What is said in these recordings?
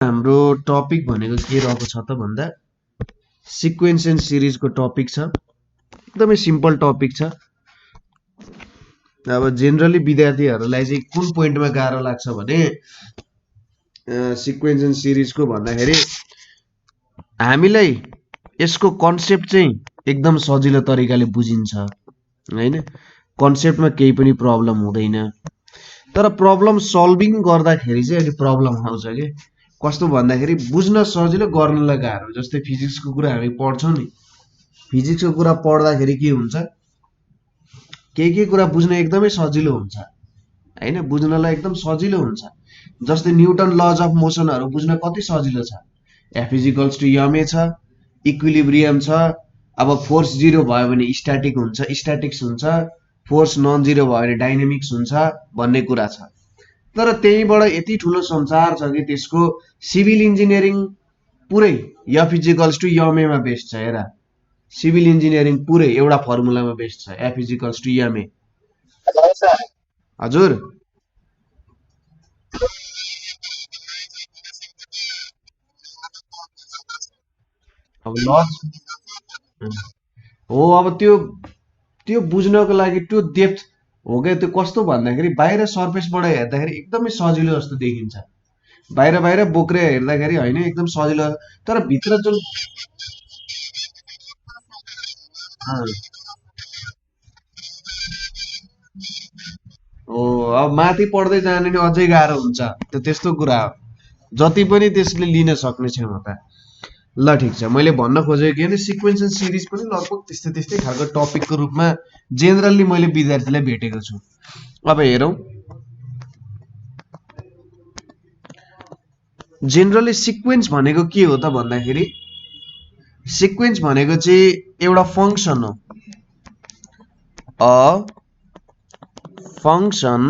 हाम्रो टपिक भनेको के रहेको छ त भन्दा सिक्वेन्स एन्ड सिरिजको टपिक छ। एकदमै सिम्पल टपिक छ। अब जेनरली विद्यार्थीहरूलाई चाहिँ कुन पोइन्टमा गाह्रो लाग्छ भने सिक्वेन्स एन्ड सिरिजको भन्दाखेरि हामीलाई यसको कन्सेप्ट चाहिँ एकदम सजिलो तरिकाले बुझिन्छ हैन, कन्सेप्टमा केही पनि प्रब्लम हुँदैन। तर प्रब्लम सल्भिङ गर्दाखेरि चाहिँ अलि प्रब्लम आउँछ के। कस्तो भन्दाखेरि बुझ्न सजिलो गर्नलाई गाह्रो। जस्तै फिजिक्सको कुरा हामी पढ्छौं नि, फिजिक्सको कुरा पढ्दाखेरि के हुन्छ, केही कुरा बुझ्न एकदमै सजिलो हुन्छ हैन, बुझ्नलाई एकदम सजिलो हुन्छ। जस्तै न्युटन लज अफ मोसनहरु बुझ्न कति सजिलो छ। F = ma छ, इक्विलिब्रियम छ। अब फोर्स 0 भयो भने स्ट्याटिक हुन्छ, स्ट्याटिक्स हुन्छ, फोर्स नन जीरो भयो भने डाइनामिक्स हुन्छ भन्ने कुरा छ। तर त्यहीबाट यति ठुलो संसार छ कि त्यसको सिभिल इन्जिनियरिङ पुरै F = ma मा बेस्ड छ। हेर, सिभिल इन्जिनियरिङ पुरै एउटा फर्मुलामा बेस्ड छ, F = ma। हजुर अब लज हो। अब त्यो बुझ्नको लागि त्यो डेप्थ हो क्या। त्यो कस्तो भन्दाखेरि बाहिर सर्फेसबाट हेर्दाखेरि एकदमै सजिलो जस्तो देखिन्छ, बाहिर बोक्रे हेर्दाखेरि हैन, एकदम सजिलो। तर भित्र जुन हो, अब माथि पढ्दै जाने नि अझै गाह्रो हुन्छ। त्यस्तो कुरा हो, जति पनि त्यसले लिन सक्ने क्षमता। ल ठीक छ, मैले भन्न खोजेको के भने सिक्वेन्स एन्ड सिरिज पनि लगभग त्यस्तै खालको टपिकको रूपमा जेनरली मैले विद्यार्थीलाई भेटेको छु। अब हेरौं, जेनरली सिक्वेन्स भनेको के हो त भन्दाखेरि सिक्वेन्स भनेको चाहिँ एउटा फंक्सन हो। A function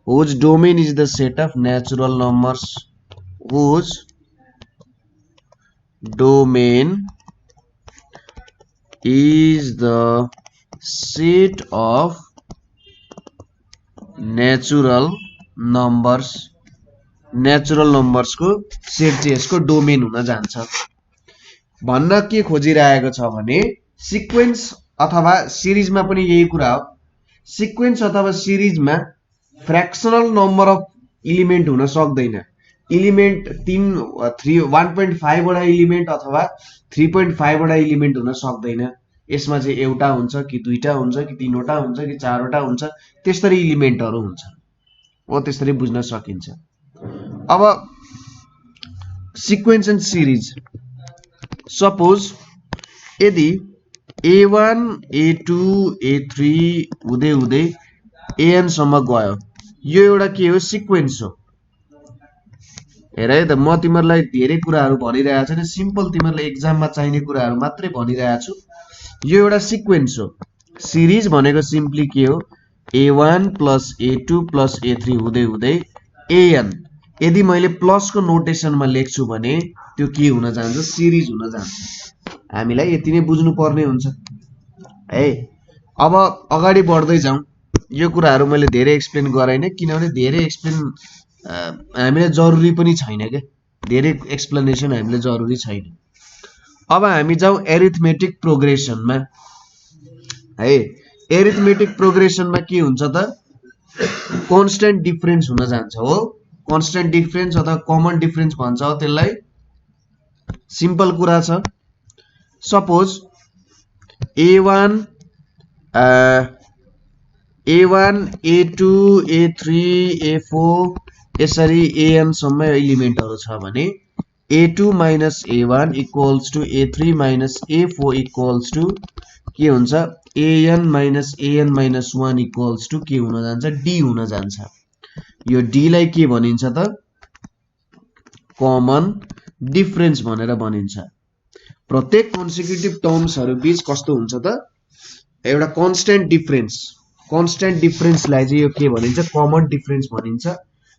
whose domain is the set of natural numbers whose domain is the set of natural numbers को सेट चाहिँ यसको डोमेन हुन जान्छ। भन्न के खोजिरहेको छ भने सिक्वेन्स अथवा सिरिजमा पनि यही कुरा हो। सिक्वेन्स अथवा सिरिजमा फ्र्याक्सनल नम्बर अफ इलिमेन्ट हुन सक्दैन। इलिमेन्ट 1.5 वटा इलिमेन्ट अथवा 3.5 वटा इलिमेन्ट हुन सक्दैन। यसमा चाहिँ एउटा हुन्छ कि दुईटा हुन्छ कि तीनवटा हुन्छ कि चारवटा हुन्छ, त्यसरी इलिमेन्टहरु हुन्छ हो, त्यसरी बुझ्न सकिन्छ। अब सिक्वेन्स एन्ड सिरिज, सपोज यदि A1 A2 A3 हुँदै हुँदै AN सम्म गयो, यो एउटा के हो, सिक्वेन्स हो। हेर है त, म तिमीहरुलाई धेरै कुराहरु भनिरहेको छैन, सिम्पल तिमीहरुलाई एक्जाममा चाहिने कुराहरु मात्रै भनिरहेको छु। यो एउटा सिक्वेन्स हो। सिरिज भनेको सिम्पली के हो, A1 + A2 + A3 हुँदै हुँदै AN। यदि मैले प्लसको नोटेसनमा लेख्छु भने त्यो के हुन जान्छ, सिरिज हुन जान्छ। हामीलाई यति नै बुझ्नु पर्ने हुन्छ है। अब अगाडि बढ्दै जाउँ। यो कुराहरु मैले धेरै एक्सप्लेन गराइनँ, किनभने धेरै एक्सप्लेन हामीलाई जरुरी पनि छैन के, धेरै एक्सप्लेनेसन हामीलाई जरुरी छैन। अब हामी जाउँ एरिथमेटिक प्रोग्रेसनमा है। एरिथमेटिक प्रोग्रेसनमा के हुन्छ त, कन्स्टेन्ट डिफरेन्स हुन जान्छ हो। कन्स्टेन्ट डिफरेन्स अथवा कमन डिफरेन्स भन्छ हो त्यसलाई। सिम्पल कुरा छ। Suppose A1 A2 A3 A4 यसरी AN सम्म एलिमेन्टहरु छ भने A2 - A1 = A3 - A4 के हुन्छ, AN - AN - 1 के हुन जान्छ, D हुन जान्छ। यो D लाई के भनिन्छ त, कमन डिफरेन्स भनेर भनिन्छ। प्रत्येक कन्सेक्युटिभ टर्म्सहरु बीच कस्तो हुन्छ त, एउटा कन्स्टेन्ट डिफरेन्स। कन्स्टेन्ट डिफरेन्सलाई चाहिँ यो के भनिन्छ, कमन डिफरेन्स भनिन्छ।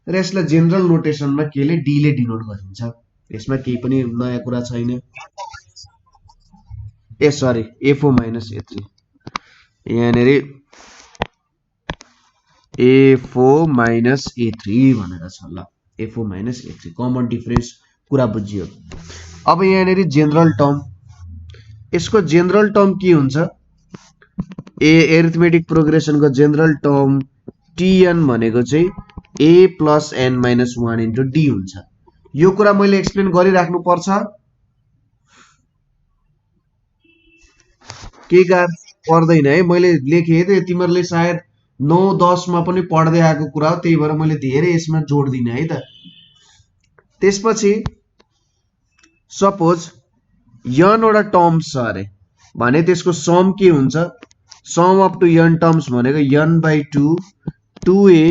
र यसलाई जेनरल नोटेसनमा केले, D ले डिनोट गरिन्छ। यसमा केही पनि नयाँ कुरा छैन। सरी, A4 - A3 यहाँनेरि A4 - A3 भनेर छ। ल F0 minus F3 common difference कुरा बुझियो। अब यहाँनेरि जेनरल टर्म, यसको जेनरल टर्म के हुन्छ, एरिथमेटिक प्रोग्रेसनको जेनरल टर्म Tn भनेको चाहिँ a plus n minus 1 into d हुन्छ। यो कुरा मैले एक्सप्लेन गरिराख्नु पर्छ के गाह्रो पर्दैन है, मैले लेखेँ त तिमीहरूले सायद 9-10 मा पनि पढ्दै आएको कुरा हो, त्यही भएर मैले धेरै यसमा जोड दिने है त। त्यसपछि सपोज n वटा टर्म्स छ अरे भने त्यसको सम के हुन्छ, sum up to n terms भनेको n/2 2a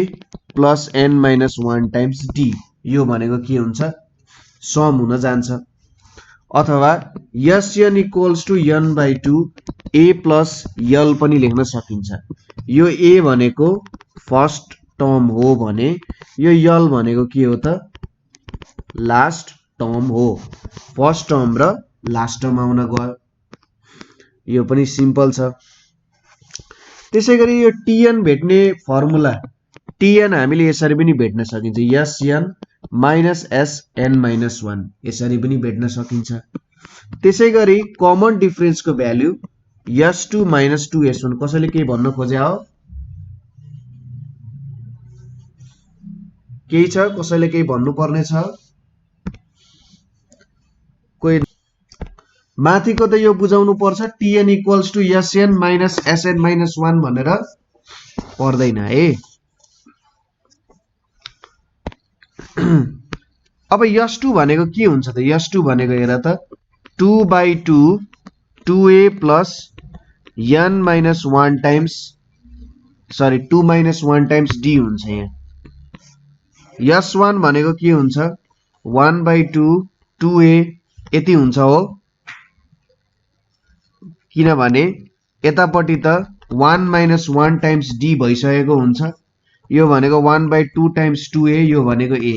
plus n minus 1 times d, यो भनेको के हुन्छ, सम हुन जान्छ। अथवा Sn equals to n/2 a plus l पनि लेख्न सकिन्छ। यो a भनेको फर्स्ट टर्म हो भने यो l भनेको के हो त, लास्ट टर्म हो। फर्स्ट टर्म र लास्ट टर्म आउन गयो, यो पनि सिम्पल छ। त्यसैगरी यो Tn भेट्ने फर्मुला, Tn हामीले यसरी पनि भेट्न सकिन्छ, Sn minus Sn minus 1 यसरी पनि भेट्न सकिन्छ। त्यसैगरी common डिफरेन्सको value S2 minus 2S1, कसैले केही भन्न खोजे हो, केही छ, कसैले केही भन्नुपर्ने छ, कोही माथिको त यो बुझाउनु पर्छ, Tn equals to Sn minus Sn minus 1 भनेर पर्दैन है। अब S2 भनेको के हुन्छ त, S2 भनेको हेर त 2/2 2a plus n minus 1 times 2 minus 1 times d हुन्छ। यहाँ S1 भनेको के हुन्छ 1/2 2a यति हुन्छ हो, किनभने यतापट्टि त 1 minus 1 times d भइसकेको हुन्छ, यो भनेको 1/2 times 2a, यो भनेको a,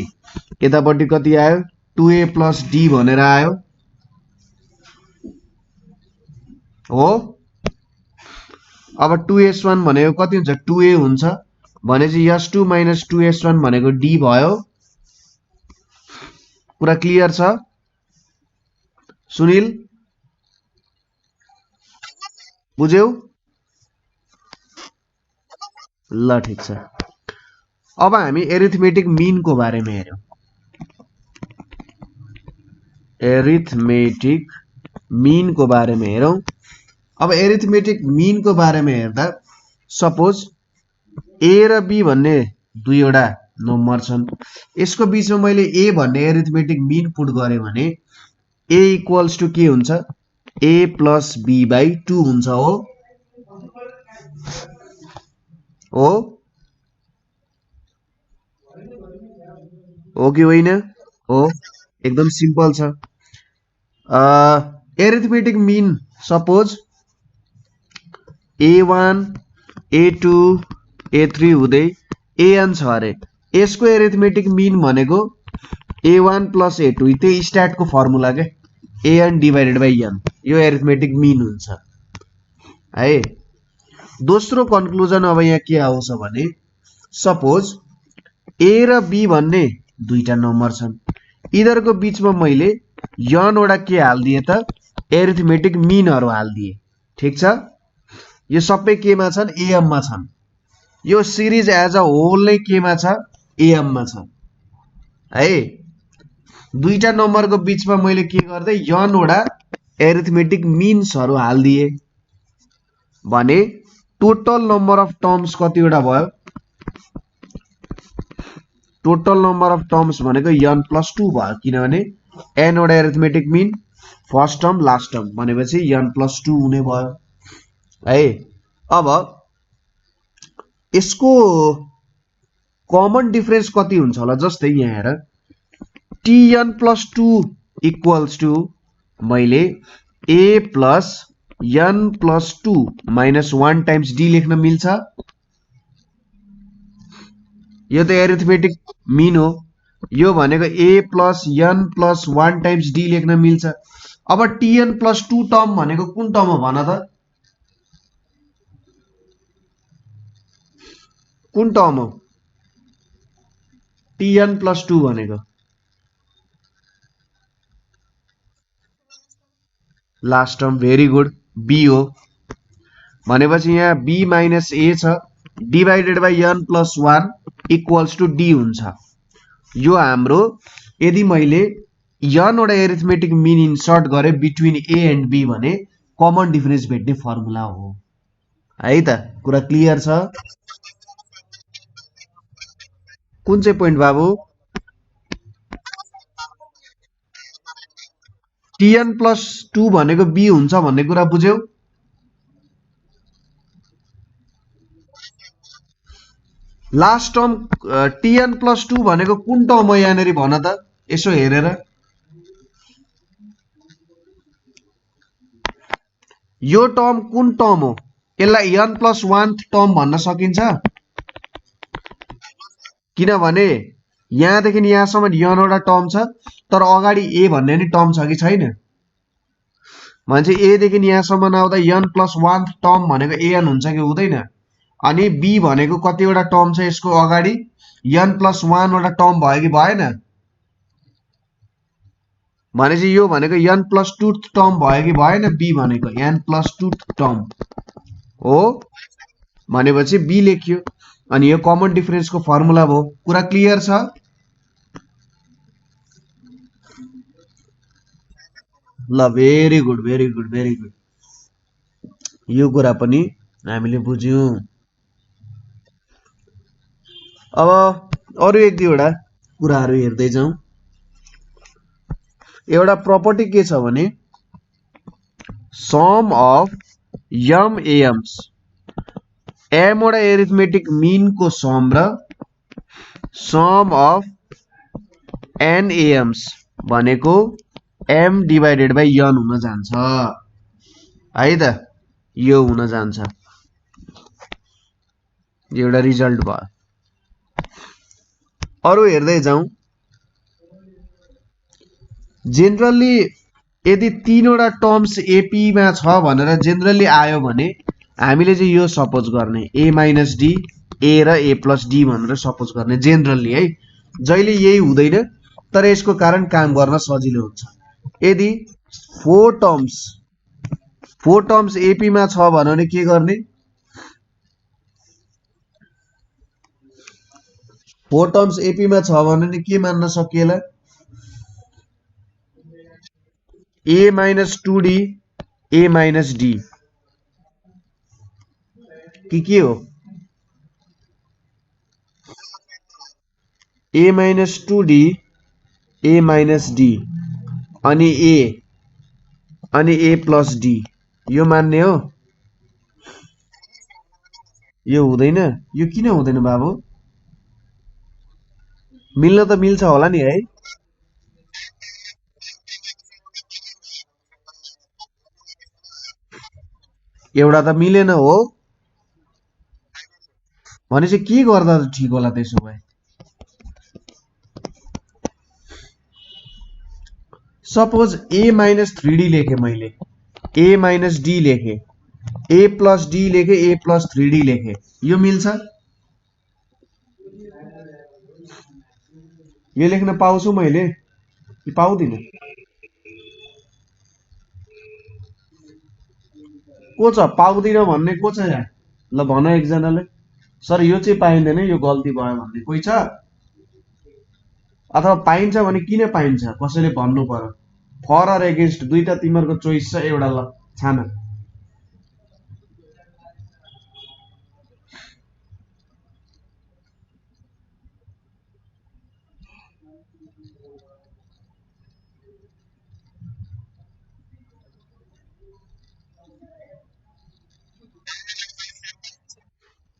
यतापट्टि कति आयो 2a plus d भनेर आयो हो। अब 2s1 भनेको कति हुन्छ 2a हुन्छ भनेपछि S2 minus 2s1 भनेको d भयो। कुरा क्लियर छ सुनिल, बुझ्यौ? ल ठीक छ। अब हामी एरिथमेटिक मीन को बारेमा हेर्यौं। एरिथमेटिक मीन को बारेमा हेरौं। अब एरिथमेटिक मीन को बारेमा हेर्दा सपोज a र b भन्ने दुईवटा नम्बर छन्, यसको बीचमा मैले a भन्ने एरिथमेटिक मीन पुट गरे भने a इक्वल्स टु के हुन्छ a plus b/2 हुन्छ हो कि होइन? हो, एकदम सिम्पल छ। एरिथमेटिक मीन सपोज a1 a2 a3 हुँदै an छ अरे, यसको एरिथमेटिक मीन भनेको a1 plus a2, त्यही स्ट्याट को फर्मुला के an डिवाइडेड बाइ n, यो एरिथमेटिक मीन हुन्छ है। दोस्रो कन्क्लुजन अब यहाँ के आउँछ भने सपोज a र b भन्ने दुईटा नम्बर छन्, यिनीहरुको बीचमा मैले n वटा के हाल्दिए त एरिथमेटिक मीनहरु हाल्दिए, ठीक छ। यो सबै केमा छन् am मा छन्, यो सिरिज एज अ होल नै केमा छ am मा छ है। दुईटा नम्बरको बीचमा मैले के गर्दै n वटा एरिथमेटिक मीन्सहरु हाल्दिए भने टोटल नम्बर अफ टर्म्स कतिवटा भयो, टोटल नम्बर अफ टर्म्स भनेको n plus 2 भयो, किनभने n वटा एरिथमेटिक मीन फर्स्ट टर्म लास्ट टर्म भनेपछि n plus 2 हुने भयो है। अब यसको कमन डिफरेन्स कति हुन्छ होला, जस्तै यहाँ हेर Tn plus 2 इक्वल्स टु मैले a plus n plus 2 minus 1 times d लेख्न मिल्छ, यो त एरिथमेटिक मीन हो। यो भनेको a plus n plus 1 times d लेख्न मिल्छ। अब Tn plus 2 टर्म भनेको कुन टर्म हो भन त, कुन टर्म हो? tn + 2 भनेको last term very good b हो भनेपछि यहाँ b - a छ divided by n + 1 equals to d हुन्छ यो हाम्रो यदि मैले n वटा एरिथमेटिक मिन इन्सर्ट गरे बिट्विन a एन्ड b भने कमन डिफरेन्स भेट्ने फर्मुला हो है त कुरा क्लियर छ कुन चाहिँ पोइन्ट बाबु tn + 2 भनेको b हुन्छ भन्ने कुरा बुझ्यौ लास्ट टर्म tn + 2 भनेको कुन टर्म हो यहाँनेरि भन त यसो हेरेर यो टर्म कुन टर्म हो यसलाई n + 1 टर्म भन्न सकिन्छ किनभने यहाँदेखि यहाँसम्म n वटा टर्म छ तर अगाडि a भन्ने नि टर्म छ कि छैन भनेपछि a देखि यहाँसम्म आउँदा n + 1 टर्म भनेको an हुन्छ कि हुँदैन अनि b भनेको कतिवटा टर्म छ यसको अगाडि n + 1 वटा टर्म भयो कि भएन भनेपछि यो भनेको n + 2 टर्म भयो कि भएन b भनेको n + 2 टर्म हो भनेपछि b लेखियो अनि यो कमन डिफरेन्स को फर्मुला भयो कुरा क्लियर छ ल very good very good very good यो कुरा पनि हामीले बुझ्यौं अब अरु एक दुईवटा कुराहरु हेर्दै जाउँ एउटा प्रपर्टी के छ भने sum of m ams m वटा एरिथमेटिक मीन को सम र सम अफ n ams भनेको m डिवाइडेड बाइ n हुन जान्छ है त यो हुन जान्छ एउटा रिजल्ट भयो अरु हेर्दै जाउँ जेनरली यदि तीनवटा टर्म्स एपी मा छ भनेर जेनरली आयो भने हामीले चाहिँ यो सपोज गर्ने a - d a र a + d भनेर सपोज गर्ने जेनरली है जहिले यही हुँदैन तर यसको कारण काम गर्न सजिलो हुन्छ यदि फोर टर्म्स एपी मा छ भने के गर्ने फोर टर्म्स एपी मा छ भने के मान्न सकिएला a - 2d a - d के हो a - 2d a - d अनि a + d यो मान्ने हो यो हुँदैन यो किन हुँदैन बाबु मिल्न त मिल्छ होला नि है एउटा त मिलेन हो भनेपछि के गर्दा ठीक होला त्यसो भए सपोज a - 3d लेखे मैले a - d लेखे a + d लेखे a + 3d लेखे यो मिल्छ यो लेख्न पाउँछु मैले कि पाउँदिन को छ पाउँदिन भन्ने को छ यहाँ ल भन एकजनाले सर यो चाहिँ पाइँदैन यो गल्ती भयो भन्ने कोही छ अथवा पाइन्छ भने किन पाइन्छ कसैले भन्नु पर्यो फर अर एगेन्स्ट दुईटा तिमीहरुको चोइस छ एउटा ल छान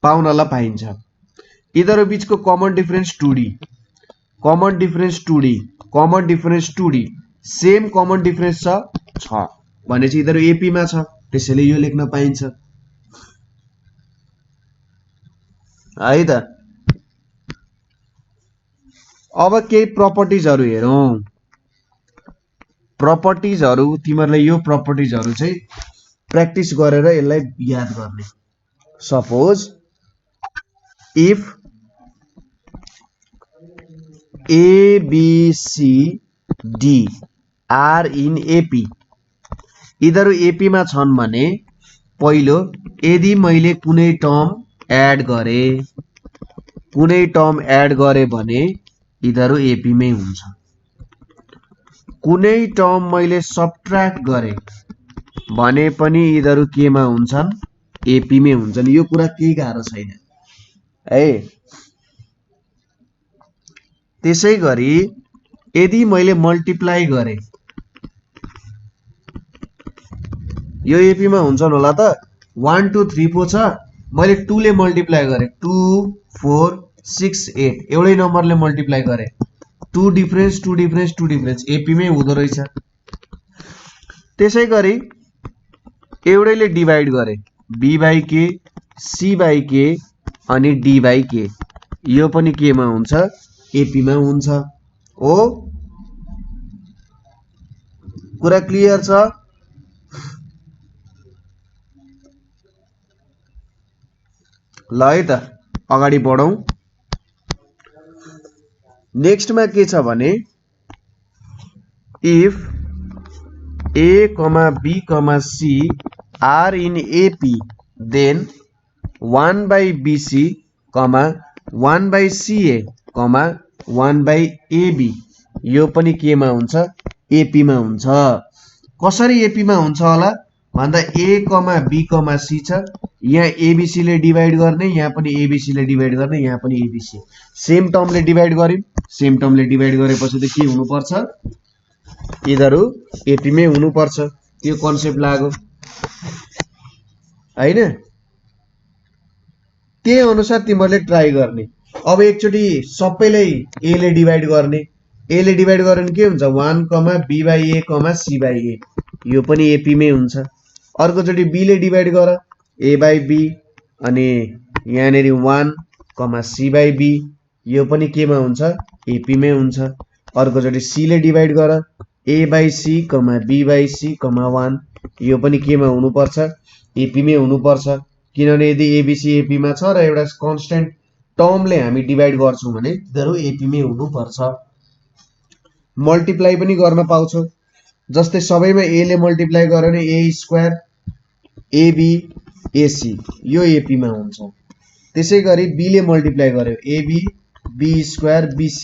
पाउनला पाइन्छ यिनीहरु बीचको common difference 2d common difference 2d common difference 2d same common difference छ भनेपछि यिनीहरु एपी मा छ त्यसैले यो लेख्न पाइन्छ है त अब केही प्रपर्टिजहरु हेरौं प्रपर्टिजहरु तिमीहरुले यो प्रपर्टिजहरु चाहिँ प्र्याक्टिस गरेर यसलाई याद गर्ने suppose if A, B, C, D are in AP. यिनीहरू AP मा छन् भने पहिलो यदि मैले कुनै टर्म एड गरे भने यिनीहरू AP मै हुन्छ। कुनै टर्म मैले सबट्र्याक्ट गरे भने पनि यिनीहरू केमा हुन्छन्? AP मै हुन्छन्। यो कुरा केही गाह्रो छैन है। त्यसै गरी यदि मैले मल्टिप्लाई गरे यो AP मा हुन्छन् होला त। 1 2 3 4 छ, मैले 2 ले मल्टिप्लाई गरे 2 4 6 8 एउटै नम्बरले मल्टिप्लाई गरे 2 डिफरेन्स AP मै हुँदो रहेछ। त्यसै गरी एउटैले डिभाइड गरे B/K C/K अनि D/K यो पनि केमा हुन्छ? AP मा हुन्छ। हो कुरा क्लियर छ? ल है त अगाडि बढौं। नेक्स्ट मा के छ भने if A, B, C are in AP then 1/BC, 1/CA, 1/AB यो पनि केमा हुन्छ? AP मा हुन्छ। कसरी AP मा हुन्छ होला भन्दा A, B, C छ, यहाँ ABC ले डिभाइड गर्ने, यहाँ पनि ABC ले डिभाइड गर्ने, यहाँ पनि ABC सेम टर्मले डिभाइड गर्यौं। सेम टर्मले डिभाइड गरेपछि त के हुनु पर्छ? यिनीहरू AP मै हुनु पर्छ। त्यो कन्सेप्ट लाग्यो हैन? त्यही अनुसार तिमीहरुले ट्राई गर्ने। अब एकचोटी सबैलाई A ले डिभाइड गर्ने। A ले डिभाइड गर्यो भने के हुन्छ? 1, B/A, C/A यो पनि AP मै हुन्छ। अर्कोचोटी B ले डिभाइड गर A/B अनि यहाँनेरि 1, C/B यो पनि केमा हुन्छ? AP मै हुन्छ। अर्कोचोटी C ले डिभाइड गर A/C, B/C, 1 यो पनि केमा हुनु पर्छ? AP मै हुनु पर्छ। किनभने यदि ABC AP मा छ र एउटा कन्स्टेन्ट टर्मले हामी डिभाइड गर्छौं भने यिनीहरू AP मै हुनु पर्छ। मल्टिप्लाई पनि गर्न पाउँछौ। जस्तै सबैमा A ले मल्टिप्लाई गर्यो भने A² AB AC यो AP मा हुन्छ। त्यसै गरी B ले मल्टिप्लाई गर्यो AB B² BC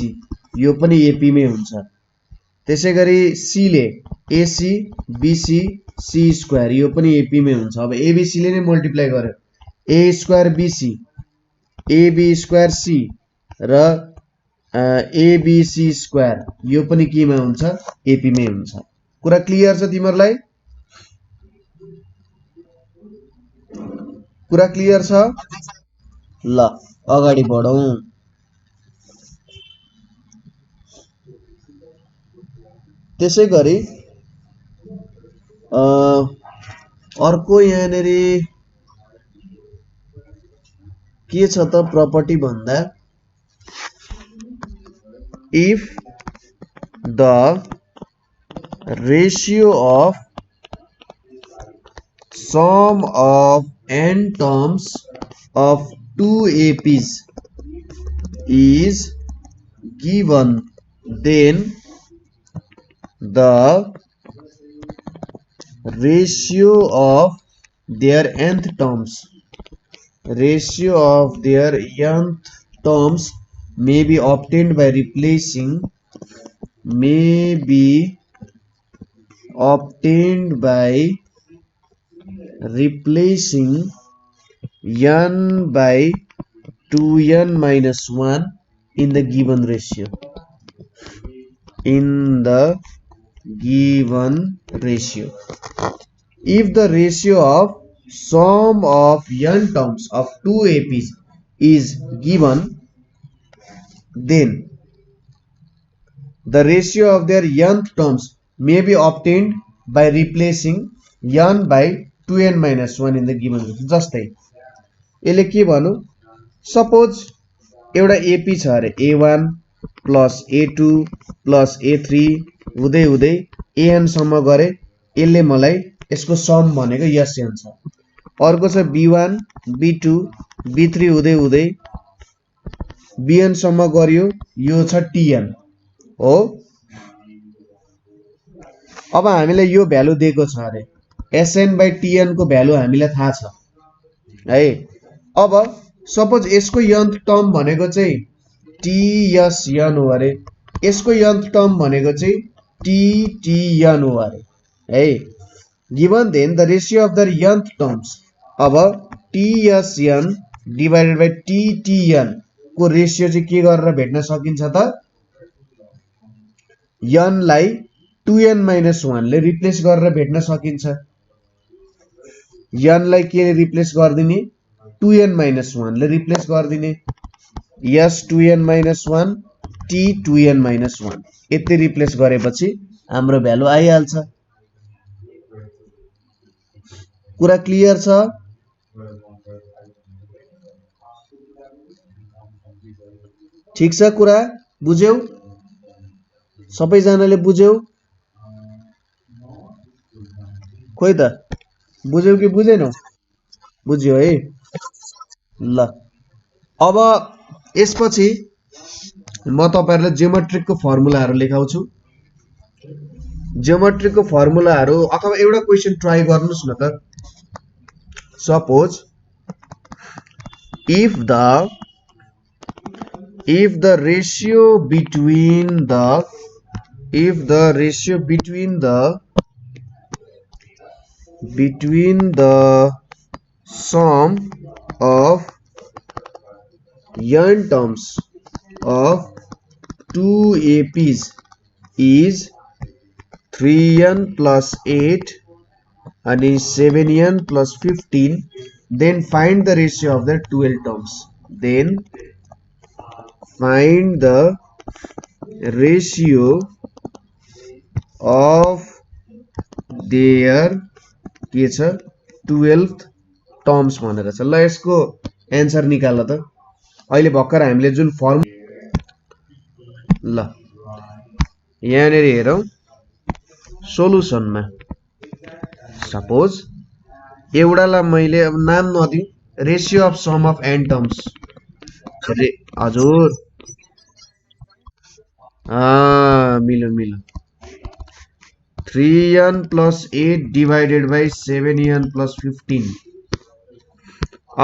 यो पनि AP मै हुन्छ। त्यसै गरी C ले AC BC C² यो पनि AP मै हुन्छ। अब ABC ले नै मल्टिप्लाई गर्यो A² BC AB² C र ABC² यो पनि केमा हुन्छ? AP मै हुन्छ। कुरा क्लियर छ तिमीहरुलाई? कुरा क्लियर छ? ल अगाडि बढौं। त्यसै गरी अर्को यहाँनेरि के छ त प्रपर्टी भन्दा if the ratio of sum of n terms of two APs is given, then the ratio of their nth terms may be obtained by replacing n by 2n minus 1 in the given ratio. If the ratio of sum of n terms of two APs is given, then the ratio of their nth terms may be obtained by replacing n by 2n minus 1 in the given ratio. जस्तै यसले के भन्नु? Suppose एउटा AP छ अरे A1 plus A2 plus A3 हुँदै हुँदै AN सम्म गरे। यसले मलाई यसको सम भनेको SN छ। अर्को छ B1 B2 B3 हुँदै हुँदै bn सम्म गर्यो यो छ tn हो। अब हामीलाई यो भ्यालु दिएको छ अरे SN/TN को भ्यालु हामीलाई थाहा छ है। अब सपोज यसको यन्त्र टर्म भनेको चाहिँ TSN हो अरे, यसको यन्त्र टर्म भनेको चाहिँ TTN हो अरे है। Given then the ratio of the यन्त्र टर्म्स। अब TSN डिवाइडेड बाइ TTN को रेशियो चाहिँ के गरेर भेट्न सकिन्छ त, n लाई 2n-1 ले रिप्लेस गरेर भेट्न सकिन्छ। n लाई के रिप्लेस गर्दिने, 2n-1 ले replace गर्दिने। s 2n-1 t 2n-1 यति रिप्लेस गरेपछि हाम्रो भ्यालु आइहाल्छ। कुरा क्लियर छ? ठीक छ, कुरा बुझ्यौ? सबैजनाले बुझ्यौ? खोइ त बुझ्यौ कि बुझेनौ? बुझ्यो है ल। अब यसपछि म तपाईहरुलाई जियोमेट्रिकको फर्मुलाहरु लेखाउँछु। जियोमेट्रिकको फर्मुलाहरु अथवा एउटा क्वेशन ट्राई गर्नुस् न त। Suppose if the ratio between the sum of n terms of two APs is 3n plus 8 and 7n plus 15, then find the ratio of the 12 terms. Then find the ratio of their के छ 12th terms भनेर छ। ल यसको answer निकाल त। अहिले भर्खर हामीले जुन फर्म ल यहाँनेर हेरौं सोलुसनमा सपोज एउटालाई मैले अब नाम नदिउ, ratio of sum of n terms हजुर मिलो 3n plus 8 divided by 7n plus 15।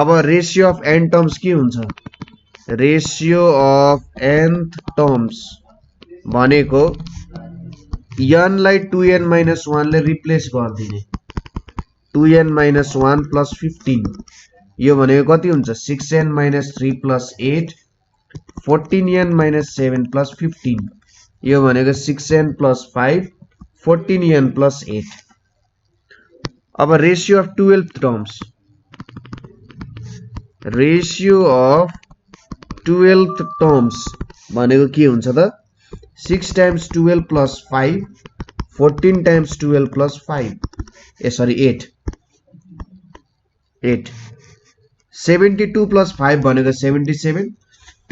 अब रेशियो अफ n टर्म्स के हुन्छ, रेशियो अफ nth टर्म्स भनेको n लाई 2n-1 ले रिप्लेस गर्दिने। 2n-1 plus 15 यो भनेको कति हुन्छ 6n-3 plus 8 14n - 7 plus 15 यो भनेको 6n plus 5 14n plus 8। अब ratio of 12th terms, ratio of 12th terms भनेको के हुन्छ त 6 times 12 plus 5 14 times 12 plus 5 sorry 8 72 plus 5 भनेको 77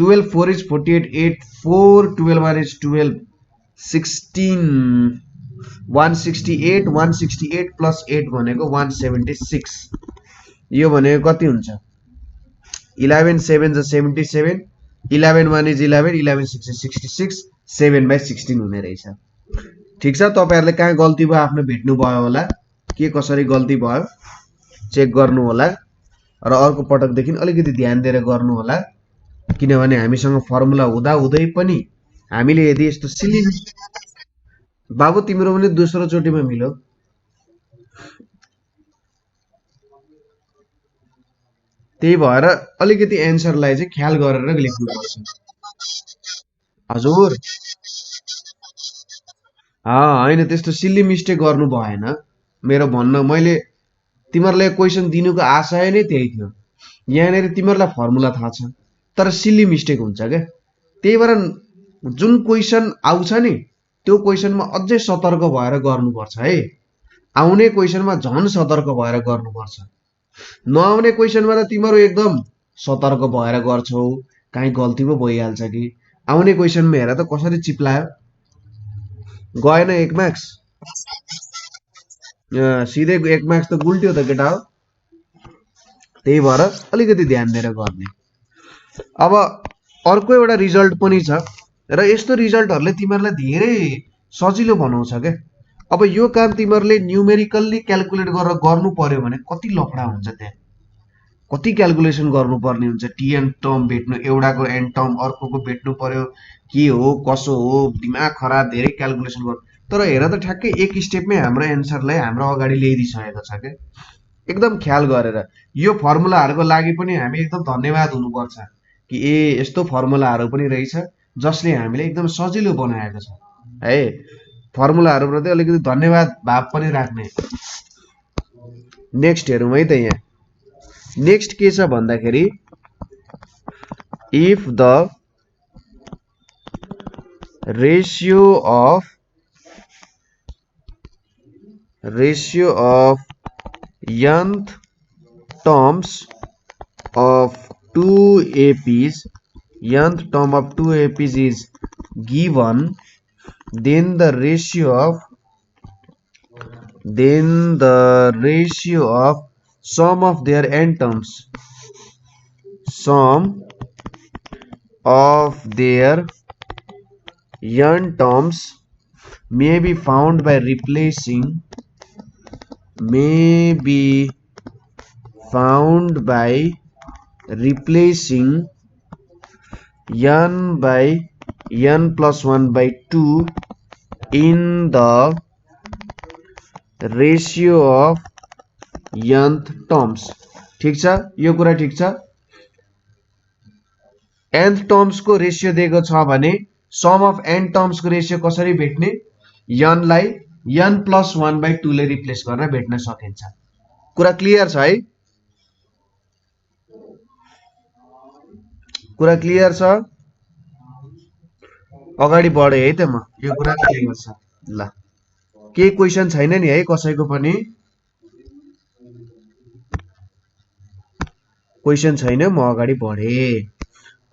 12 4 is 48 8 4 12 1 is 12 16 168 plus 8 भनेको 176 यो भनेको कति हुन्छ 11 7 is 77 11 1 is 11 11 6 is 66 7/16 हुने रहेछ। ठीक छ, तपाईहरुले कहाँ गल्ती भयो आफ्नो भेट्नु भयो होला, के कसरी गल्ती भयो चेक गर्नु होला र अर्को पटक देखि अलिकति ध्यान दिएर गर्नु होला, किनभने हामीसँग फर्मुला हुँदा हुँदै पनि हामीले यदि यस्तो सिली बाबु तिम्रो पनि दोस्रो चोटीमा मिल्यो त्यही भएर अलिकति एन्सरलाई चाहिँ ख्याल गरेर लेख्नुपर्छ। हजुर हैन त्यस्तो सिल्ली मिस्टेक गर्नु भएन। मेरो भन्न मैले तिमीहरुलाई क्वेशन दिनुको आशय नै त्यही थियो। यहाँनेर तिमीहरुलाई फर्मुला थाहा छ तर सिल्ली मिस्टेक हुन्छ के, त्यही भएर जुन क्वेशन आउँछ नि त्यो क्वेशनमा अझै सतर्क भएर गर्नुपर्छ है। आउने क्वेशनमा झन सतर्क भएर गर्नुपर्छ। नआउने क्वेशनमा त तिमीहरु एकदम सतर्क भएर गर्छौ, काहीँ गल्ती पो भइहाल्छ कि। आउने क्वेशनमा हेर त कसरी चिप्लायो, गएन 1 मार्क्स सिधै 1 मार्क्स त गुल्ट्यो त केटा हो। त्यही भएर अलिकति ध्यान दिएर गर्ने। अब अर्को एउटा रिजल्ट पनि छ र यस्तो रिजल्टहरुले तिमीहरुलाई धेरै सजिलो बनाउँछ के। अब यो काम तिमीहरुले न्यूमेरिकल्ली क्याल्कुलेट गरेर गर्नु पर्यो भने कति लफडा हुन्छ, त्यहाँ कति क्याल्कुलेसन गर्नुपर्ने हुन्छ, टीएन टर्म भेट्नु, एउटाको एन टर्म अर्कोको भेट्नु पर्यो, के हो कसो हो, दिमाग खराब, धेरै क्याल्कुलेसन गर्नु। तर हेर त ठ्याक्कै एक स्टेपमै हाम्रो एन्सरलाई हाम्रो अगाडि ल्याइदिसकेको छ के। एकदम ख्याल गरेर यो फर्मुलाहरुको लागि पनि हामी एकदम धन्यवाद हुनुपर्छ कि यस्तो फर्मुलाहरु पनि रहेछ जसले हामीले एकदम सजिलो बनाएको छ है। फर्मुलाहरुप्रति अलिकति धन्यवाद भाव पनि राख्ने। नेक्स्ट हेरौँ है त। यहाँ नेक्स्ट के छ भन्दाखेरि if the ratio of nth terms of two APs, nth term of two APs is given, then the ratio of sum of their n terms, sum of their n terms may be found by replacing n by n plus 1 by 2 in the ratio of nth terms। ठीक छ, यो कुरा ठीक छ। nth terms को ratio दिएको छ भने सम अफ n terms को रेशियो कसरी भेट्ने, n लाई n plus 1 by 2 ले रिप्लेस गरेर भेट्न सकिन्छ। कुरा क्लियर छ है? कुरा क्लियर छ? अगाडि बढे है त म, यो कुरा क्लियर छ। ल के क्वेशन छैन नि है कसैको पनि? क्वेशन छैन, म अगाडि बढे।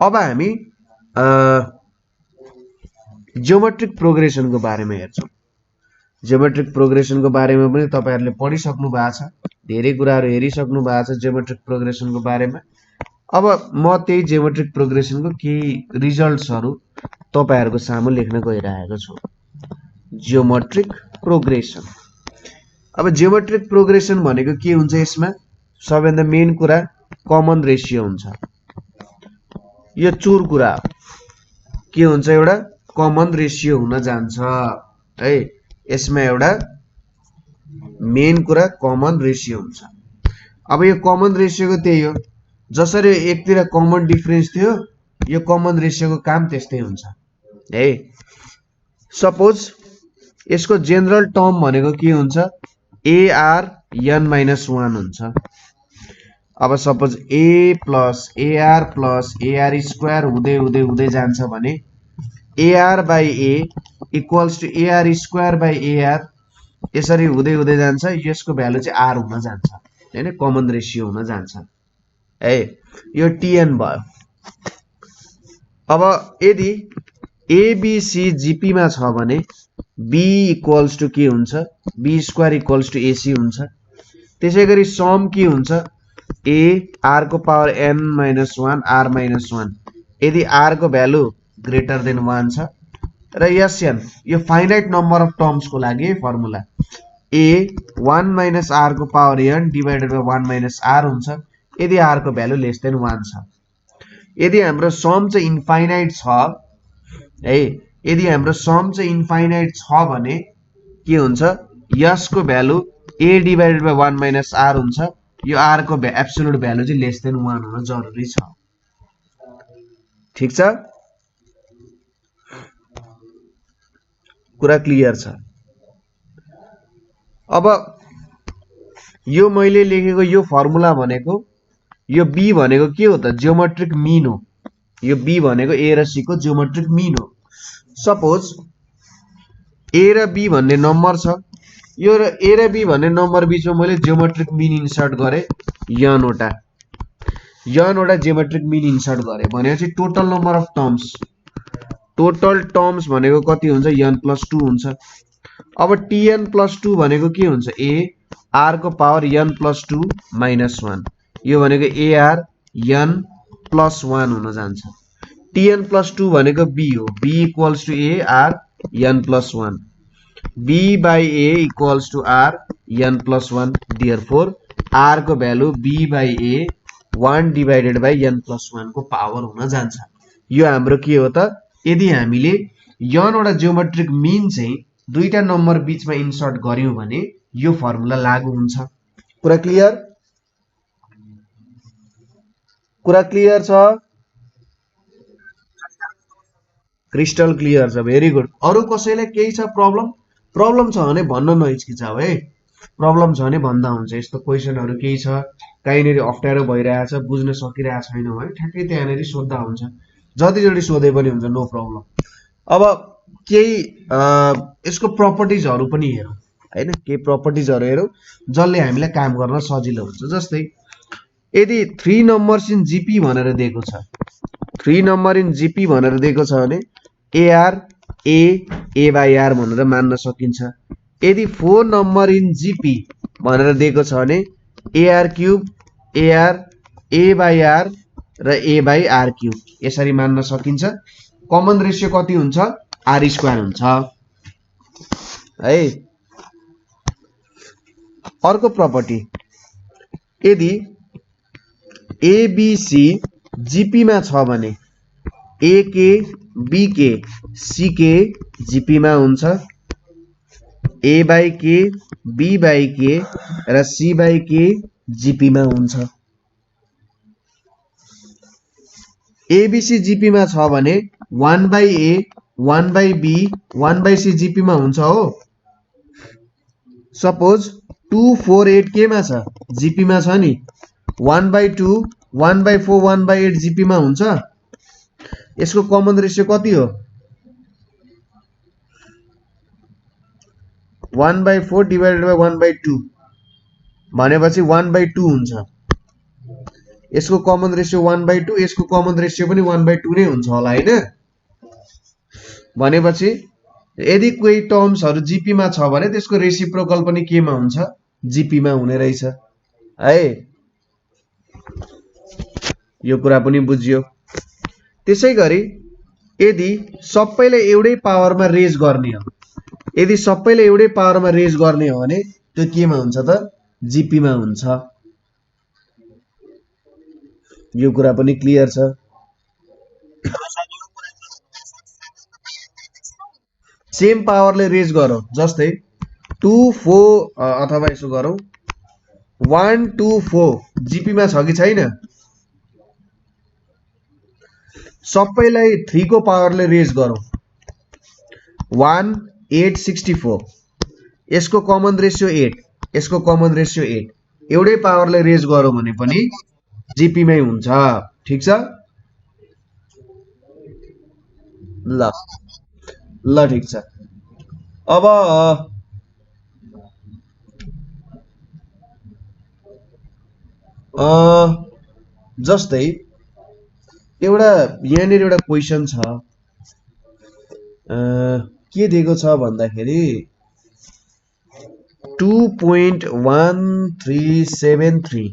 अब हामी ज्योमेट्रिक प्रोग्रेसनको बारेमा हेर्छौं। ज्योमेट्रिक प्रोग्रेसनको बारेमा पनि तपाईहरुले पढिसक्नु भएको छ, धेरै कुराहरु हेरिसक्नु भएको छ ज्योमेट्रिक प्रोग्रेसनको बारेमा। अब म त्यही ज्योमेट्रिक प्रोग्रेसनको केही रिजल्ट्सहरु तपाईहरुको सामु लेख्न गइरहेको छु। Geometric progression. अब ज्योमेट्रिक प्रोग्रेसन भनेको के हुन्छ? यसमा सबैभन्दा मेन कुरा कमन रेशियो हुन्छ। यो चुर कुरा के हुन्छ? एउटा कमन रेशियो हुन जान्छ है। यसमा एउटा मेन कुरा कमन रेशियो हुन्छ। अब यो कमन रेशियोको त्यही हो, जसरी एकतिर कमन डिफरेन्स थियो, यो कमन रेशियोको काम त्यस्तै हुन्छ है। सपोज यसको जनरल टर्म भनेको के हुन्छ? AR n - 1 हुन्छ। अब suppose A plus AR plus AR square हुँदै हुँदै हुँदै जान्छ भने AR by A equals to AR square by AR, यसरी हुँदै हुँदै जान्छ। यसको भ्यालु चाहिँ R हुन जान्छ हैन, कमन रेशियो हुन जान्छ है। यो TN भयो। अब यदि ABC GP मा छ भने B इक्वल्स टु के हुन्छ? B square equals to AC हुन्छ। त्यसैगरी सम के हुन्छ? A R को पावर n - 1 R - 1। यदि R को भ्यालु ग्रेटर देन 1 छ र SN यो फाइनाइट नम्बर अफ टर्म्स को लागि फर्मुला A 1 - R को power n divided by 1 - R हुन्छ यदि R को भ्यालु लेस देन 1 छ। यदि हाम्रो सम चाहिँ इन्फाइनाइट छ है, यदि हाम्रो सम चाहिँ इन्फाइनाइट छ भने के हुन्छ? S को value A divided by 1 - R हुन्छ। यो R को एब्सोल्युट भ्यालु चाहिँ लेस देन 1 हुन जरुरी छ। ठीक छ? कुरा क्लियर छ? अब यो मैले लेखेको यो फर्मुला भनेको, यो B भनेको के हो त? ज्योमेट्रिक मिन हो। यो B भनेको A र C को ज्योमेट्रिक मिन हो। सपोज A र B भन्ने नम्बर छ, यो A र B भन्ने नम्बर बीचमा मैले ज्योमेट्रिक मिन इन्सर्ट गरे n वटा ज्योमेट्रिक मिन इन्सर्ट गरे भनेपछि total number of terms, total terms भनेको कति हुन्छ? n + 2 हुन्छ। अब Tn + 2 भनेको के हुन्छ? A R को पावर n + 2 - 1, यो भनेको AR n + 1 हुन जान्छ। tn plus 2 भनेको b हो, b equals to a r n plus 1, b by a equals to r n plus 1, therefore r को value b by a 1 divided by n plus 1 को power हुन जान्छ। यो हाम्रो के हो त, यदि हामीले n वटा जियोमेट्रिक मिन चाहिँ दुईटा नम्बर बीचमा इन्सर्ट गर्यौं भने यो फर्मुला लागू हुन्छ। कुरा क्लियर? कुरा क्लियर छ? क्रिस्टल क्लियर छ, भेरी गुड। अरु कसैलाई केही छ प्रब्लम? प्रब्लम छ भने भन्न नहिचकिचाऊ है, प्रब्लम छ भने भन्दा हुन्छ। यस्तो क्वेशनहरु केही छ, कहीँनेरि अप्ठ्यारो भइरहेछ, बुझ्न सकिरहेको छैन भने ठ्याक्कै त्यहाँनेरि सोध्दा हुन्छ, जतिजोडी सोधे पनि हुन्छ, नो प्रब्लम। अब केही यसको प्रपर्टिजहरु पनि हेरौं हैन, केही प्रपर्टिजहरु हेरौं जसले हामीलाई काम गर्न सजिलो हुन्छ। जस्तै यदि 3 नम्बर्स इन जीपी भनेर दिएको छ, 3 नम्बर इन जीपी भनेर दिएको छ भने AR A by R भनेर मान्न सकिन्छ। यदि 4 नम्बर इन जीपी भनेर दिएको छ भने AR cube AR A by R र A by R क्यूब यसरी मान्न सकिन्छ। कमन रेशियो कति हुन्छ? R स्क्वायर हुन्छ है। अर्को प्रपर्टी, यदि ABC जीपी मा छ भने AK BK CK जीपी मा हुन्छ, A by K B by K र C by K जीपी मा हुन्छ। ABC जीपी मा छ भने 1 by A 1 by B 1 by C GP मा हुन्छ हो। सपोज 2 4 8 के मा छ? जीपी मा छ नि। 1 by 2 1 by 4 1 by 8 जीपी मा हुन्छ। यसको कमन रेशियो कति हो? 1 by 4 divided by 1 by 2 भनेपछि 1 by 2 हुन्छ। यसको कमन रेशियो 1 by 2, यसको कमन रेशियो पनि 1 by 2 नै हुन्छ होला हैन। भनेपछि यदि कोही टर्म्सहरु जीपी मा छ भने त्यसको रेसिप्रोकल पनि के मा हुन्छ? जीपी मा हुने रहेछ है। यो कुरा पनि बुझियो। त्यसैगरी यदि सबैले एउटै पावरमा रेज गर्ने हो, यदि सबैले एउटै पावरमा रेज गर्ने हो भने त्यो केमा हुन्छ त? जीपी मा हुन्छ। यो कुरा पनि क्लियर छ। सेम पावरले रेज गरौँ, जस्तै 2 4 अथवा यसो गरौँ 1 2 4 जीपी मा छ कि छैन? सबैलाई 3 को पावरले रेज गरौँ 1 8 64, यसको कमन रेशियो 8, यसको कमन रेशियो 8, एउटै पावरले रेज गरौँ भने पनि जीपी मै हुन्छ। ठीक छ? ल ल ठीक छ। अब जस्तै एउटा यहाँनिर एउटा क्वेशन छ, के दिएको छ भन्दाखेरि 2.1373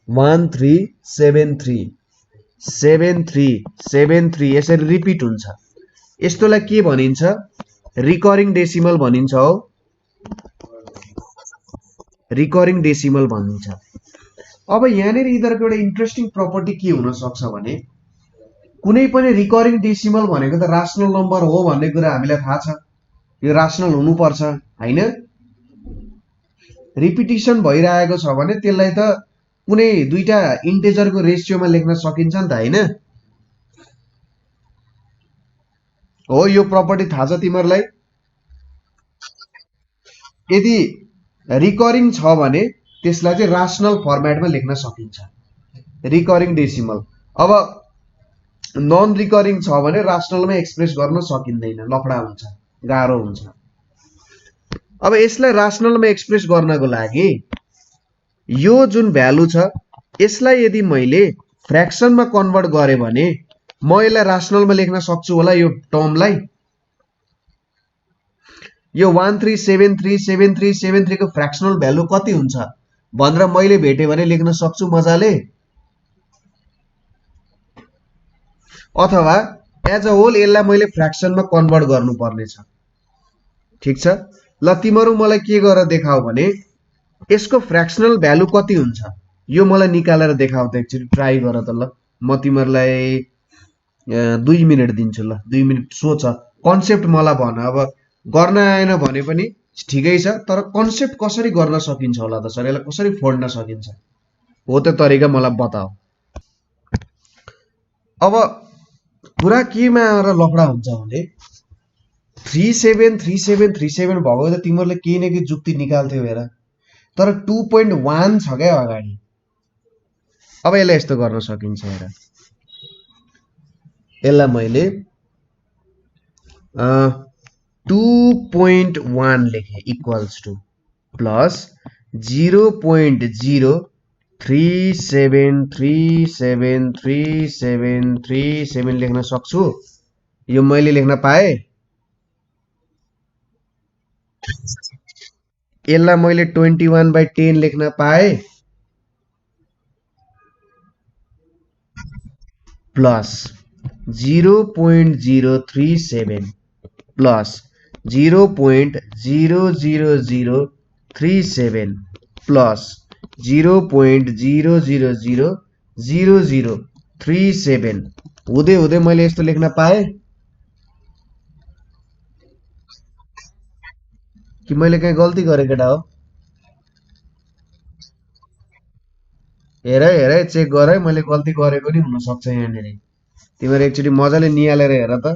1373 यसरी रिपिट हुन्छ। यस्तोलाई के भनिन्छ? रिकरिङ डेसिमल भनिन्छ हो। रिकरिङ डेसिमल भनिन्छ। अब यहाँनिर यिनीहरुको एउटा इन्ट्रेस्टिङ प्रपर्टी के हुन सक्छ भने कुनै पनि रिकरिङ डेसिमल भनेको त राशनल नम्बर हो भन्ने कुरा हामीलाई थाहा छ। यो राशनल हुनुपर्छ हैन? रिपिटिसन भइरहेको छ भने त्यसलाई त कुनै दुईटा इन्टिजरको रेशियोमा लेख्न सकिन्छ नि त हैन? हो, यो प्रपर्टी थाहा छ तिमीहरुलाई? यदि रिकरिङ छ भने त्यसलाई चाहिँ राशनल फर्मेटमा लेख्न सकिन्छ, रिकरिङ डेसिमल। अब नन रिकरिङ छ भने राशनलमा एक्सप्रेस गर्न सकिँदैन, लफडा हुन्छ, गाह्रो हुन्छ। अब यसलाई राशनलमा एक्सप्रेस गर्नको लागि यो जुन भ्यालु छ यसलाई यदि मैले फ्र्याक्सनमा कन्भर्ट गरे भने म यसलाई राशनलमा लेख्न सक्छु होला। यो टर्मलाई यो 13737373 को फ्र्याक्सनल भ्यालु कति हुन्छ भनेर मैले भेटे भने लेख्न सक्छु मजाले। अथवा एज अ होल यसलाई मैले फ्र्याक्सनमा कन्भर्ट गर्नुपर्ने छ। ठिक छ, ल तिमीहरू मलाई के गरेर देखाऊ भने यसको फ्र्याक्सनल भ्यालु कति हुन्छ यो मलाई निकालेर देखाऊ त एकचोटि ट्राई गर त। ल म तिमीहरूलाई 2 मिनेट दिन्छु। ल 2 मिनेट सोच, कन्सेप्ट मलाई भन। अब गर्न आएन भने पनि ठिकै छ, तर कन्सेप्ट कसरी गर्न सकिन्छ होला त सर, यसलाई कसरी फोड्न सकिन्छ हो त्यो तरिका मलाई बताऊ। अब कुरा केमा आएर लफडा हुन्छ भने 373737 भएको त तिमीहरूले केही न केही जुक्ति निकाल्थ्यौ हेर, तर 2.1 छ क्या अगाडि। अब यसलाई यस्तो गर्न सकिन्छ हेर, यसलाई मैले 2.1 लेखेँ इक्वल्स टू प्लस 0.037373737 लेख्न सक्छु। यो मैले लेख्न पाएँ। यसलाई मैले 21/10 लेख्न पाएँ प्लस 0.037 प्लस 0.00037 प्लस 0.0000037 हुँदै हुँदै मैले यस्तो लेख्न पाएँ कि मैले कहीँ गल्ती गरेँ केटा हो? हेर हेर चेक गर है, मैले गल्ती गरेको नि हुनसक्छ यहाँनिर। तिमीहरू एकचोटि मजाले निहालेर हेर त।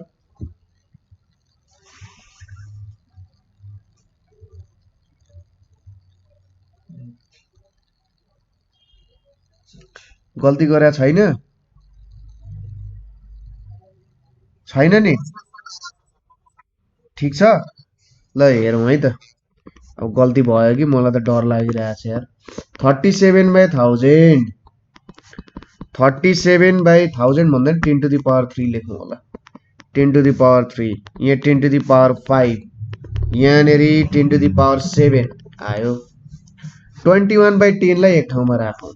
गल्ती गरे छैन? छैन नि? ठिक छ, ल हेरौँ है त। अब गल्ती भयो कि मलाई त डर लागिरहेछ यार। 37/1000 37/1000 भन्दा नि 10 to the power 3 लेखौँ होला। 10 to the power 3, यहाँ 10 to the power 5, यहाँनिर 10 to the power 7 आयो। 21/10 लाई एक ठाउँमा राखौँ।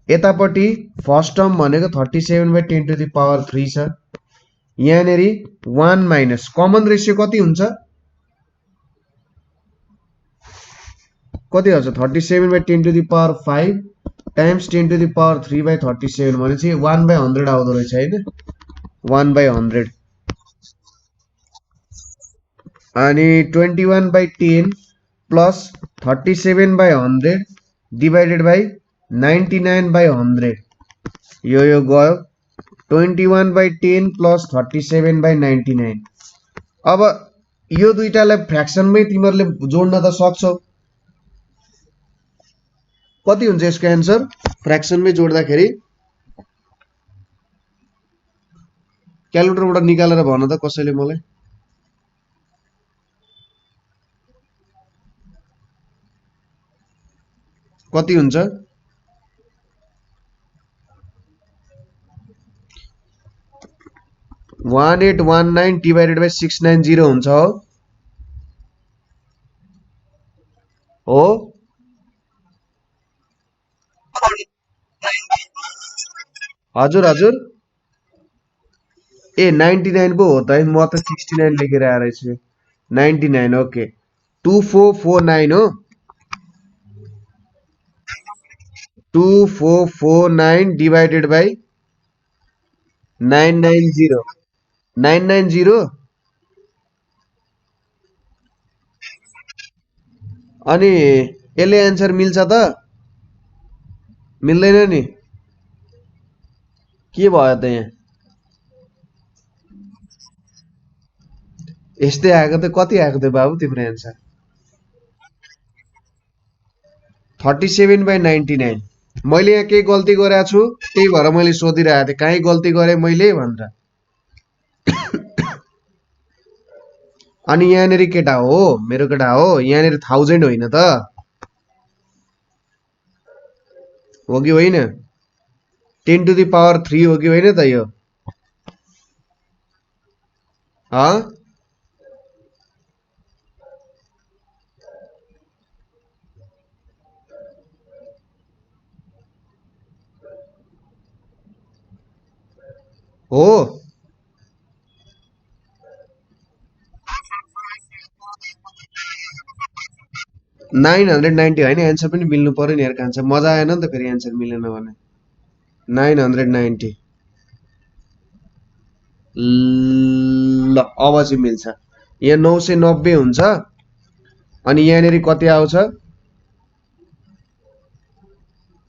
यतापट्टि फर्स्ट टर्म भनेको 37/10 to the power 3 छ। यहाँनिर 1 माइनस कमन रेसियो कति हुन्छ? कति हुन्छ? 37/10 to the power 5 times 10 to the power 3/37 भनेपछि 1/100 आउँदो रहेछ हैन? 1/100 अनि 21/10 प्लस 37/100 डिभाइडेड बाई 99/100 यो गयो 21/10 प्लस 37/99। अब यो दुईटालाई फ्र्याक्सनमै तिमीहरूले जोड्न त सक्छौ। कति हुन्छ यसको एन्सर फ्र्याक्सनमै जोड्दाखेरि? क्यालकुलेटरबाट निकालेर भन त कसैले मलाई। कति हुन्छ? 1819 डिभाइडेड बाई 690 हुन्छ हो? हजुर हजुर, ए 99 पो हो त है, म त 69 लेखेर आएर छु। 99 ओके। 2449 हो। 2449 डिभाइडेड बाई 990 990 अनि यसले एन्सर मिल्छ त? मिल्दैन नि? के भयो त यहाँ? यस्तै आएको त कति आएको थियो बाबु तिम्रो एन्सर? 37/99। मैले यहाँ केही गल्ती गरेको छु त्यही भएर मैले सोधिरहेको थिएँ कहीँ गल्ती गरेँ मैले भनेर। अनि यहाँनिर केटा हो, मेरो केटा हो, यहाँनिर 1000 होइन त हो कि होइन? 10 to the power 3 हो कि होइन त यो? हो 990 होइन एन्सर पनि मिल्नु पर्यो नि यार कान्छ मजा आएन नि त फेरि एन्सर मिलेन भने 990 ल अब चाहिँ मिल्छ यहाँ 990 हुन्छ अनि यहाँनेरि कति आउँछ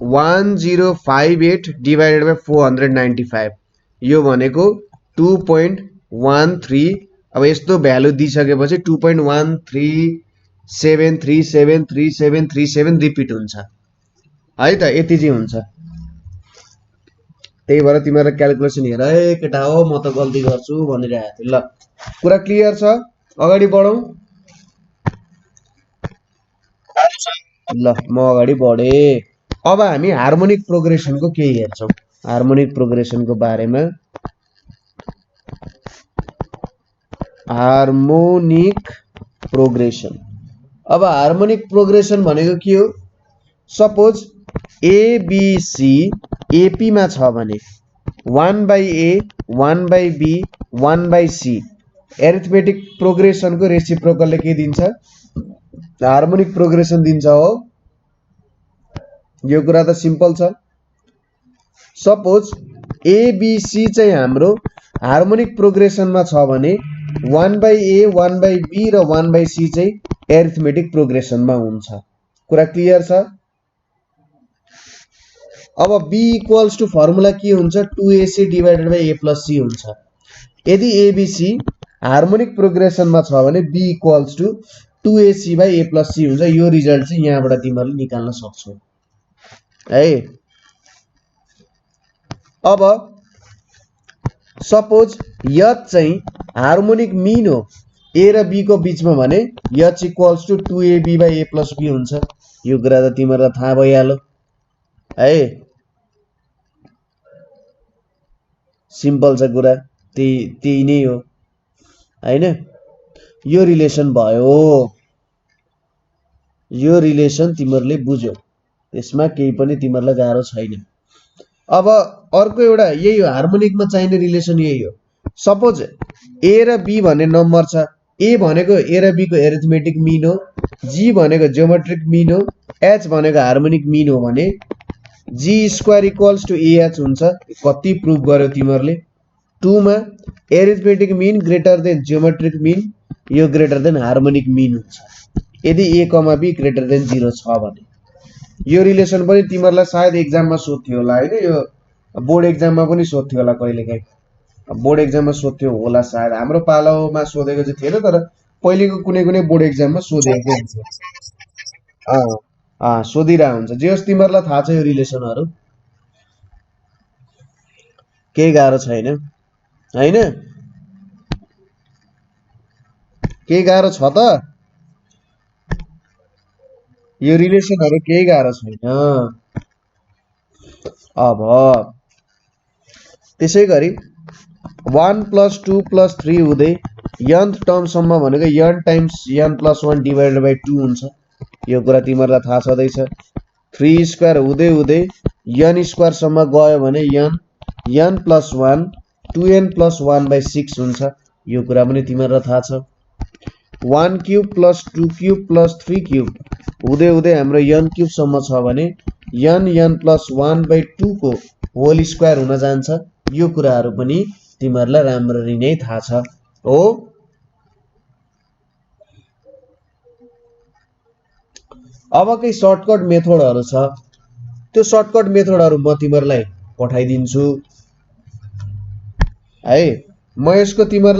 1058 डिवाइडेड बाइ 495 यो भनेको 2.13 अब यस्तो भ्यालु दिइसकेपछि 2.1373373737 रिपिट हुन्छ है त यति चाहिँ हुन्छ त्यही भएर तिमीहरुले क्याल्कुलेसन हेर है केटा हो म त गल्ती गर्छु भनिरहेको थिए ल कुरा क्लियर छ अगाडि बढौं ल म अगाडि बढे अब हामी हार्मोनिक प्रोग्रेसनको के हेर्छौं हार्मोनिक प्रोग्रेसनको बारेमा हार्मोनिक प्रोग्रेसन अब हार्मोनिक प्रोग्रेसन भनेको के हो suppose a b c AP मा छ भने 1/a 1/b 1/c arithmetic progression को रेसिप्रोकलले के दिन्छ हार्मोनिक प्रोग्रेसन दिन्छ हो यो कुरा त सिम्पल छ सपोज एबीसी चाहिँ हाम्रो हार्मोनिक प्रोग्रेसनमा छ भने 1/a 1/b र 1/c चाहिँ एरिथमेटिक प्रोग्रेसनमा हुन्छ कुरा क्लियर छ अब b इक्वल्स टु फर्मुला के हुन्छ 2ac divided by a plus c हुन्छ यदि abc हार्मोनिक प्रोग्रेसनमा छ भने b equals to 2ac by a plus c हुन्छ यो रिजल्ट चाहिँ यहाँबाट तिमीहरुले निकाल्न सक्छौ है अब सपोज h चाहिँ हार्मोनिक मीन हो a र b को बीचमा भने h equals to 2ab by a plus b हुन्छ यो कुरा त तिमीहरुलाई थाहा भइहाल्यो है सिम्पल छ कुरा त्यही नै हो हैन यो रिलेसन भयो यो रिलेसन तिमीहरुले बुझ्यौ यसमा केही पनि तिमीहरुलाई गाह्रो छैन अब अर्को एउटा यही हो हार्मोनिकमा चाहिने रिलेसन यही हो सपोज a र b भन्ने नम्बर छ a भनेको a र b को एरिथमेटिक मीन हो g भनेको जियोमेट्रिक मीन हो h भनेको हार्मोनिक मीन हो भने g square equals to ah हुन्छ कति प्रुफ गर्यो तिमीहरुले 2 मा arithmetic mean greater than geometric mean यो ग्रेटर देन हार्मोनिक मीन हुन्छ यदि a, b ग्रेटर देन 0 छ भने यो रिलेसन पनि तिमीहरुलाई सायद एक्जाममा सोध्थ्यो होला हैन यो बोर्ड एक्जाममा पनि सोध्थ्यो होला कहिलेकाहीँ बोर्ड एक्जाममा सोध्थ्यो होला सायद हाम्रो पालोमा सोधेको चाहिँ थिएन तर पहिलेको कुनै बोर्ड एक्जाममा सोधेको हुन्छ सोधिरा हुन्छ जे होस् तिमीहरुलाई थाहा छ यो रिलेसनहरु केही गाह्रो छैन हैन केही गाह्रो छ त यो रिलेसनहरु केही गाह्रो छैन अब त्यसैगरी 1 + 2 + 3 हुँदै nth टर्म सम्म भनेको n times n + 1 divided by 2 हुन्छ यो कुरा तिमीहरुलाई थाहा छदैछ 3 स्क्वायर हुँदै n स्क्वायर सम्म गयो भने n + 1 2n + 1/6 हुन्छ यो कुरा पनि तिमीहरुलाई थाहा छ 1 क्यूब + 2 क्यूब + 3 क्यूब हुँदै हाम्रो n क्यूब सम्म छ भने n + 1/2 को होल स्क्वायर हुन जान्छ यो कुराहरु पनि तिमीहरुलाई राम्ररी नै थाहा छ हो अब के सर्टकट मेथडहरु छ त्यो सर्टकट मेथडहरु म तिमीहरुलाई पठाइदिन्छु है म यसको तिमीहरुलाई